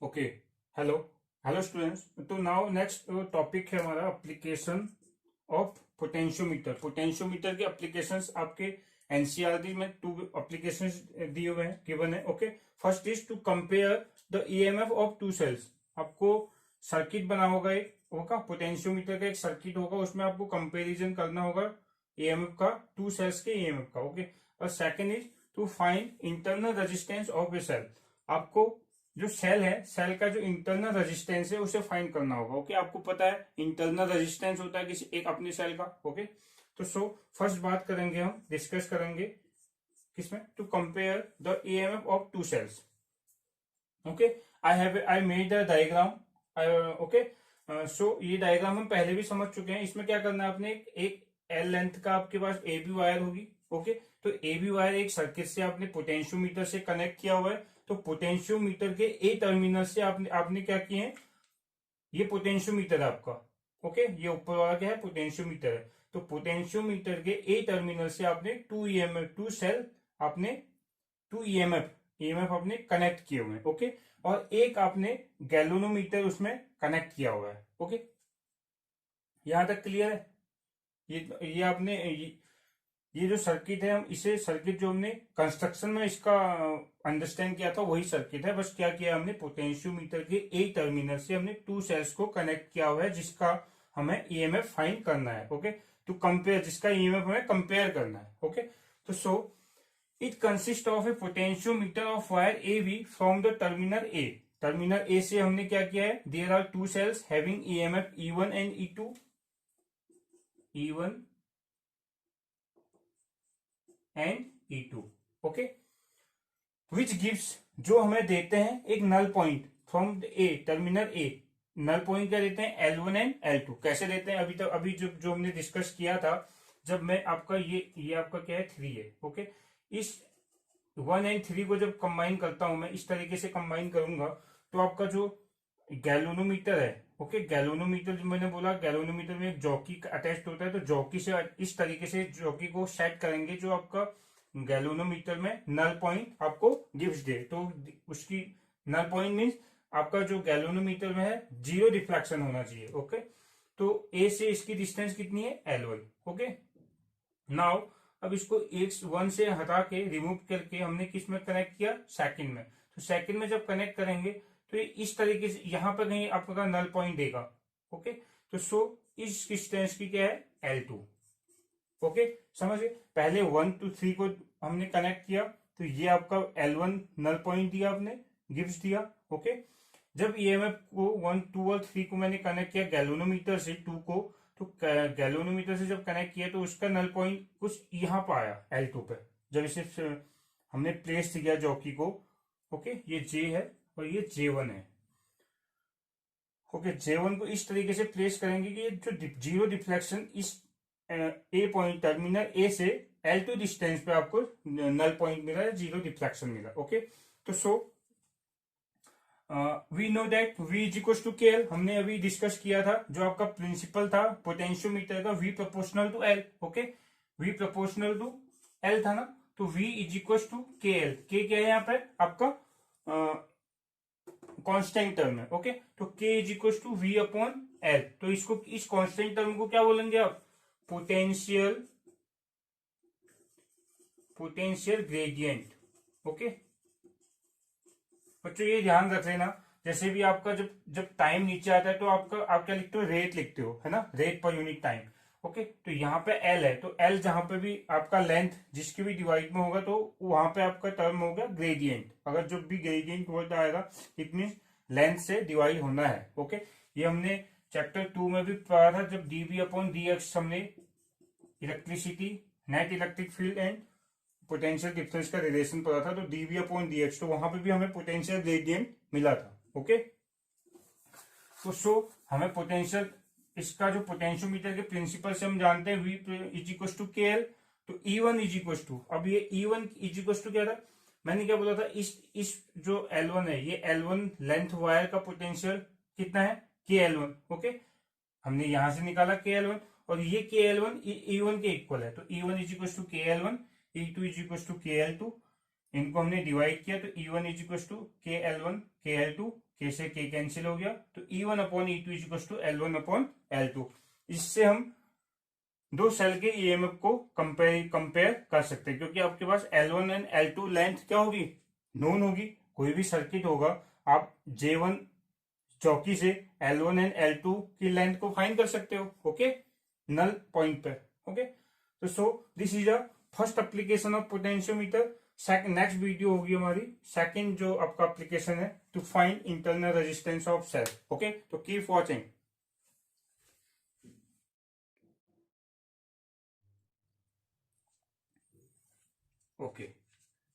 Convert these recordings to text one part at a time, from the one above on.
Okay. Hello hello students. तो now next topic है हमारा एप्लीकेशन ऑफ पोटेंशियोमीटर। पोटेंशियोमीटर के एप्लीकेशंस आपके एनसीईआरटी में टू एप्लीकेशंस दिए हुए हैं, गिवन है। Okay, first is to compare the EMF of two cells. आपको सर्किट बना होगा, एक होगा पोटेंशियोमीटर का, एक सर्किट होगा, उसमें आपको कंपेरिजन करना होगा ईएमएफ का, टू सेल्स के ईएमएफ का। ओके, और second is to find internal resistance of a cell. आपको जो सेल है, सेल का जो इंटरनल रेजिस्टेंस है उसे फाइंड करना होगा। ओके, आपको पता है इंटरनल रेजिस्टेंस होता है किसी एक अपने सेल का। ओके, तो फर्स्ट बात करेंगे, हम डिस्कस करेंगे किसमें, to compare the EMF of two cells. Okay, I made the diagram. Okay, so ये डायग्राम हम पहले भी समझ चुके हैं। इसमें क्या करना है, आपने एक एल लेंथ का आपके पास ए बी वायर होगी। ओके, तो ए बी वायर एक सर्किट से आपने पोटेंशियोमीटर से कनेक्ट किया हुआ है। तो पोटेंशियोमीटर के ए टर्मिनल से आपने आपने क्या किए हैं, ये पोटेंशियोमीटर है आपका। ओके, ये ऊपर वाला क्या है, पोटेंशियोमीटर है। तो पोटेंशियोमीटर के ए टर्मिनल से आपने टू ईएमएफ, टू सेल आपने, टू ईएमएफ ईएमएफ आपने कनेक्ट किए हुए हैं। ओके, और एक आपने गैल्वेनोमीटर उसमें कनेक्ट किया हुआ है। ओके, यहां तक क्लियर है। ये आपने ये जो सर्किट है, हम इसे सर्किट जो हमने कंस्ट्रक्शन में इसका अंडरस्टैंड किया था वही सर्किट है। बस क्या किया हमने, पोटेंशियोमीटर के ए टर्मिनल से हमने टू सेल्स को कनेक्ट किया हुआ है, जिसका हमें ईएमएफ फाइंड करना है। ओके, टू कंपेयर, जिसका ईएमएफ हमें कंपेयर करना है। ओके, तो it consist of a potentiometer of wire A B from the terminal A. Terminal A से हमने क्या किया है, there are two cells having EMF E1 and E2, E1 and E2। Okay, which gives, जो हमें देते हैं एक null point from A, terminal A. Null point क्या देते हैं, L1 एंड L2। कैसे देते हैं, अभी तक अभी जो हमने डिस्कस किया था, जब मैं आपका ये आपका क्या है, 3 है। ओके, इस 1 एंड 3 को जब कंबाइन करता हूं मैं, इस तरीके से कंबाइन करूंगा, तो आपका जो गैल्वेनोमीटर है, ओके, गैल्वेनोमीटर जो मैंने बोला, गैल्वेनोमीटर में एक जॉकी अटैच्ड होता है। तो जॉकी से इस तरीके से जॉकी को सेट करेंगे जो आपका गैल्वेनोमीटर में नल पॉइंट आपको गिव्स दे। तो उसकी नल पॉइंट मीन्स आपका जो गैल्वेनोमीटर में है, जीरो डिफ्लेक्शन होना चाहिए। ओके, तो ए से इसकी डिस्टेंस कितनी है, L1। ओके, नाउ अब इसको एक 1 से हटा के रिमूव करके हमने किस में कनेक्ट किया, सेकंड में। तो सेकंड में जब कनेक्ट करेंगे तो ये इस तरीके से यहां पर कहीं आपका नल पॉइंट देगा। ओके, तो इस डिस्टेंस की क्या है, L2। ओके, समझिए, पहले 1 to 3 को हमने कनेक्ट किया, तो ये आपका L1 नल पॉइंट दिया आपने, गिव्स दिया। ओके, जब ईएमएफ को 1 2 और 3 को मैंने कनेक्ट किया गैल्वेनोमीटर से 2 को, तो गैल्वेनोमीटर से जब कनेक्ट किया तो उसका नल पॉइंट कुछ यहां पर आया L2 पे, जब इसे हमने प्लेस किया जॉकी को। ओके, ये J है और ये J1 है। ओके, J1 को इस तरीके से प्लेस करेंगे कि ये जो जीरो डिफ्लेक्शन इस ए पॉइंट, टर्मिनल ए से L2 डिस्टेंस पे आपको नल पॉइंट मिला है, जीरो डिफ्लेक्शन मिला। ओके, तो we know that V is equal to KL। हमने अभी डिस्कस किया था, जो आपका प्रिंसिपल था पोटेंशियोमीटर का, V proportional to L। Okay, V proportional to L था ना, तो V is equal to KL। K क्या है यहाँ पे आपका कांस्टेंट टर्म है। ओके, तो K is equal to V upon L। तो इसको, इस कांस्टेंट टर्म को क्या बोलेंगे आप, पोटेंशियल ग्रेडियंट। ओके बच्चों, ये ध्यान रख लेना, जैसे भी आपका जब जब टाइम नीचे आता है तो आप क्या लिखते हो, रेट लिखते हो, है ना, rate per unit time. Okay, तो यहाँ पे L है, तो L जहां पे भी आपका लेंथ जिसके भी डिवाइड में होगा, तो वहां पे आपका टर्म होगा ग्रेडियंट। अगर जब भी ग्रेडियंट वर्ड आएगा, इट मीन लेंथ से डिवाइड होना है। ओके, ये हमने चैप्टर 2 में भी पढ़ा था, जब dV अपॉन dx हमने electricity, net electric field and potential difference का रिलेशन पढ़ा था, तो dV अपॉन dx, तो वहां पे भी हमें पोटेंशियल ग्रेडियंट मिला था। ओके, तो हमें पोटेंशियल, इसका जो पोटेंशियोमीटर के प्रिंसिपल से हम जानते हैं, V is equal to KL। तो E1 इज इक्वल टू, अब ये E1 इज इक्वल टू क्या था, मैंने क्या बोला था, इस जो L1 है, ये L1 लेंथ वायर का पोटेंशियल कितना है, KL1। ओके, हमने यहां से निकाला KL1, और ये KL1 E1 के इक्वल है, तो E1 is equal to KL1, E2 is equal to KL2, इनको हमने डिवाइड किया तो E1 is equal to K L1 के L2, के से के कैंसिल हो गया तो E1 upon E2 is equal to L1 upon L2। इससे हम दो सेल के ईएमएफ को कंपेयर कर सकते हैं, क्योंकि आपके पास L1 एंड L2 लेंथ क्या होगी, नोन होगी। कोई भी सर्किट होगा आप J1 चौकी से L1 एंड L2 की लेंथ को फाइंड कर सकते हो, ओके, नल पॉइंट पे, ओके। तो so this is a first application of potentiometer. Next video होगी हमारी सेकंड जो आपका एप्लीकेशन है, to find internal resistance of cell, okay. तो कीप वॉचिंग। ओके,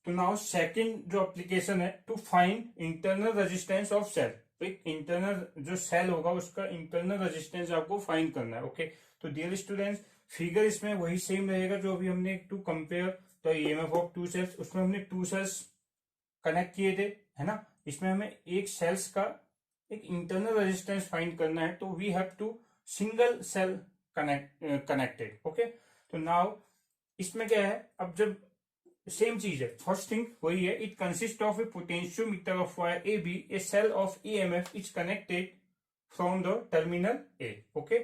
तो नाउ सेकंड जो एप्लीकेशन है, to find internal resistance of cell. एक इंटरनल जो सेल होगा उसका इंटरनल रेजिस्टेंस आपको फाइंड करना है, ओके। तो डियर स्टूडेंट्स, फिगर इसमें वही सेम रहेगा जो अभी हमने to compare the EMF of two cells, उसमें हमने टू सेल्स कनेक्ट किए थे, है ना। इसमें हमें एक सेल्स का एक इंटरनल रेजिस्टेंस फाइंड करना है, तो we have two single cell connected, okay. तो नाउ इसमें क्या है, अब जब सेम चीज है, फर्स्ट थिंग वही है, it consist of a potentiometer of wire A B, a cell of EMF is connected from the terminal A, okay.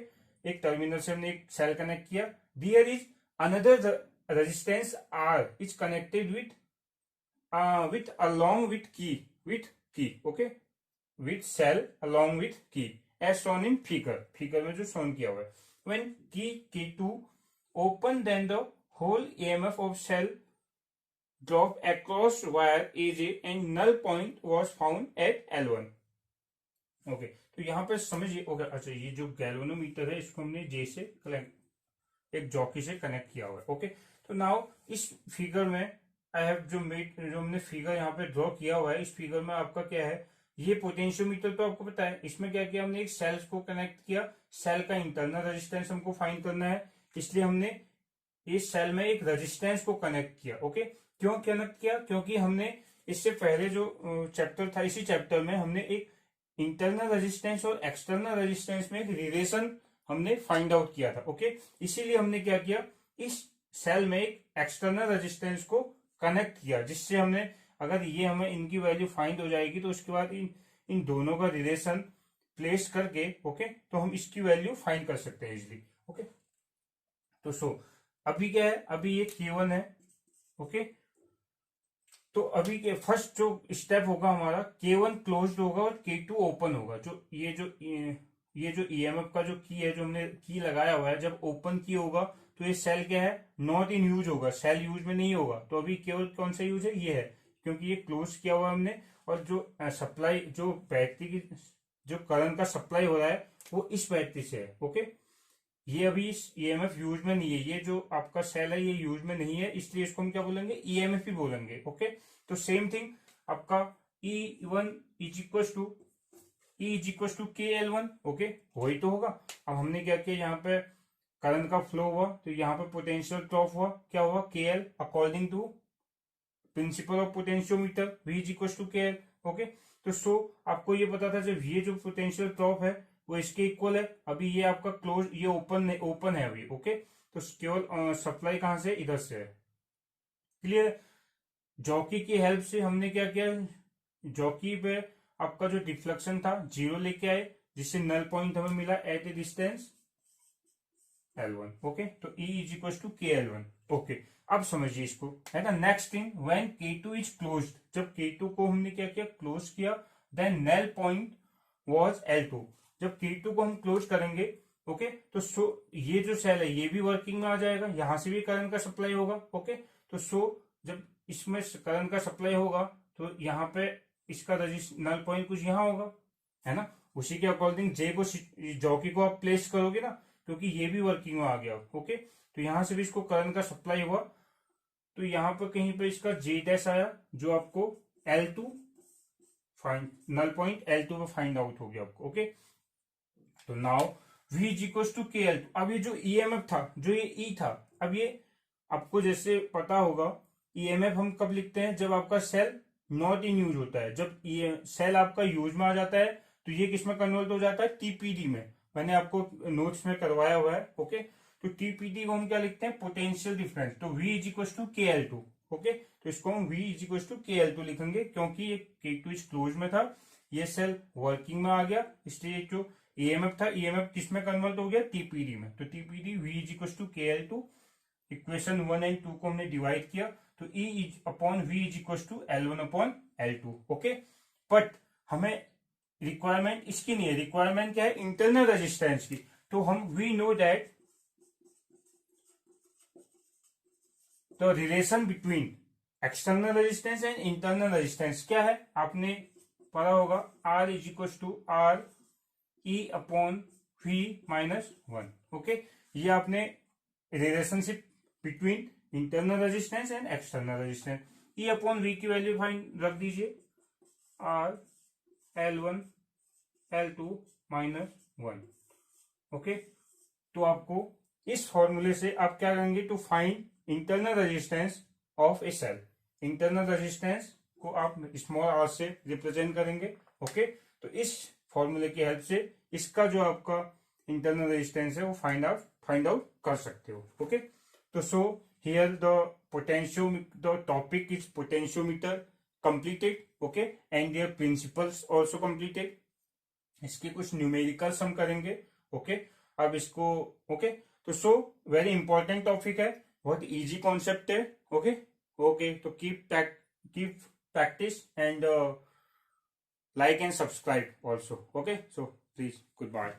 एक टर्मिनल से हमने एक सेल कनेक्ट किया, there is another resistance R is connected with along with key, okay, with cell along with key, as shown in figure में जो shown किया हुआ है। When key K2 open, then the whole EMF of cell drop across wire AJ and null point was found at L1, okay. तो यहाँ पे समझिए, okay, अच्छा, ये जो गैल्वेनोमीटर है इसको हमने J से एक जॉकी से कनेक्ट किया हुआ है, ओके। तो नाउ इस फिगर में आई हैव जो हमने फिगर यहाँ पे ड्रॉ किया हुआ है, इस फिगर में आपका क्या है, ये पोटेंशियोमीटर तो आपको पता है, इसमें क्या किया हमने, एक सेल्स को कनेक्ट किया, सेल का इंटरनल रेजिस्टेंस हमको फाइंड करना है, इसलिए हमने इस सेल में एक रेजिस्टेंस को कनेक्ट किया, ओके। क्यों कनेक्ट किया, क्योंकि हमने इससे पहले जो चैप्टर था, इसी चैप्टर में हमने एक इंटरनल रेजिस्टेंस और एक्सटर्नल रेजिस्टेंस में एक रिलेशन हमने फाइंड आउट किया था, ओके। इसीलिए हमने क्या किया, इस सेल में एक एक्सटर्नल रेजिस्टेंस को कनेक्ट किया, जिससे हमने, अगर ये हमें इनकी वैल्यू फाइंड हो जाएगी तो उसके बाद इन दोनों का रिलेशन प्लेस करके, ओके, तो हम इसकी वैल्यू फाइंड कर सकते हैं इजिली, ओके। तो सो अभी क्या है, अभी ये K1 है, ओके। तो अभी के फर्स्ट जो स्टेप होगा हमारा, K1 क्लोज्ड होगा और K2 ओपन होगा। जो ये जो ईएमएफ का जो की है, जो हमने की लगाया हुआ है, जब ओपन की होगा तो ये सेल क्या है, नॉट इन यूज होगा, सेल यूज में नहीं होगा। तो अभी केवल कौन सा यूज है, ये है, क्योंकि ये क्लोज किया हुआ है हमने, और जो सप्लाई, जो बैटरी की जो करंट का सप्लाई हो रहा है वो इस बैटरी से है, ओके। ये अभी इस ईएमएफ यूज में नहीं है, ये जो आपका सेल है ये यूज में नहीं है, इसलिए इसको हम क्या बोलेंगे, ईएमएफ ही बोलेंगे, ओके। तो सेम थिंग आपका E1 is equal to K L1, okay, वही तो होगा। अब हमने क्या किया, यहाँ पे करंट का फ्लो हुआ तो यहाँ पे पोटेंशियल ड्रॉप हुआ, क्या हुआ, KL, according to principle of potentiometer, V is equal to KL, okay. तो सो आपको ये पता था, जब ये जो पोटेंशियल ड्रॉप है वो इसके इक्वल है। अभी ये आपका क्लोज, ये ओपन है अभी, ओके। तो केवल सप्लाई कहां से, इधर से है, क्लियर। जॉकी की हेल्प से हमने क्या किया, जॉकी पे आपका जो डिफ्लेक्शन था 0 लेके आए, जिससे नल पॉइंट हमें मिला at a distance L1, okay. तो E is equal to K L1, okay. अब समझिए इसको, है ना। Next thing, when K2 is closed, जब K2 को हमने क्या किया, क्लोज किया, then null point was L2। जब K2 को हम क्लोज करेंगे, ओके, तो ये जो सेल है ये भी वर्किंग में आ जाएगा, यहां से भी करंट का सप्लाई होगा, ओके। तो जब इसमें करंट का सप्लाई होगा तो यहाँ पे इसका नल पॉइंट कुछ यहाँ होगा, है ना। उसी के अकॉर्डिंग जॉकी को आप प्लेस करोगे ना, क्योंकि ये भी वर्किंग में आ गया, ओके। तो यहां से भी इसको करंट का सप्लाई हुआ, तो यहाँ पर कहीं पे इसका J' आया, जो आपको L2 find, null point L2 पे फाइंड आउट हो गया आपको, ओके। तो now V is equal to K L2। अब ये जो ईएमएफ था, जो ये E था, अब ये आपको जैसे पता होगा, ईएमएफ हम कब लिखते हैं, जब आपका सेल नॉट इन यूज होता है। जब सेल आपका यूज में आ जाता है तो ये किस में कन्वर्ट हो जाता है, टीपीडी में। मैंने आपको नोट्स में करवाया हुआ है, ओके। तो टीपीडी को हम क्या लिखते हैं, पोटेंशियल डिफरेंस। तो V is equal to K L2, okay, तो इसको हम v is equal to K L to लिखेंगे, क्योंकि ये K2 इज क्लोज में था, ये सेल वर्किंग में आ गया, इसलिए जो ईएमएफ था, ईएमएफ किस में कन्वर्ट हो गया, टीपीडी में। तो TPD v is equal to K L two, equation 1 and 2 को हमने डिवाइड किया, तो E is upon V is equal to L1 upon L2। Okay, but हमें रिक्वायरमेंट इसकी नहीं है, रिक्वायरमेंट क्या है, इंटरनल रेजिस्टेंस की। तो हम we know that the relation between external resistance and internal resistance क्या है, आपने पढ़ा होगा, R is equal to R E upon V minus 1। Okay, ये आपने relationship between internal resistance and external resistance. E upon V की value fine रख दीजिए, are L1 L2 minus 1। Okay, तो आपको इस फॉर्मूले से आप क्या करेंगे, to find internal resistance of a cell. Internal resistance को आप स्मॉल आर से रिप्रेजेंट करेंगे। ओके, तो इस फॉर्मूले की हेल्प से इसका जो आपका इंटरनल रेजिस्टेंस है वो फाइंड आउट कर सकते हो। ओके, तो so here the topic is potentiometer completed. Okay, and their principles also completed. इसके कुछ न्यूमेरिकल्स हम करेंगे। ओके, अब इसको ओके, तो सो वेरी इंपॉर्टेंट टॉपिक है, बहुत इजी कॉन्सेप्ट है। ओके ओके, तो keep practice and like and subscribe also. Okay, so please, goodbye.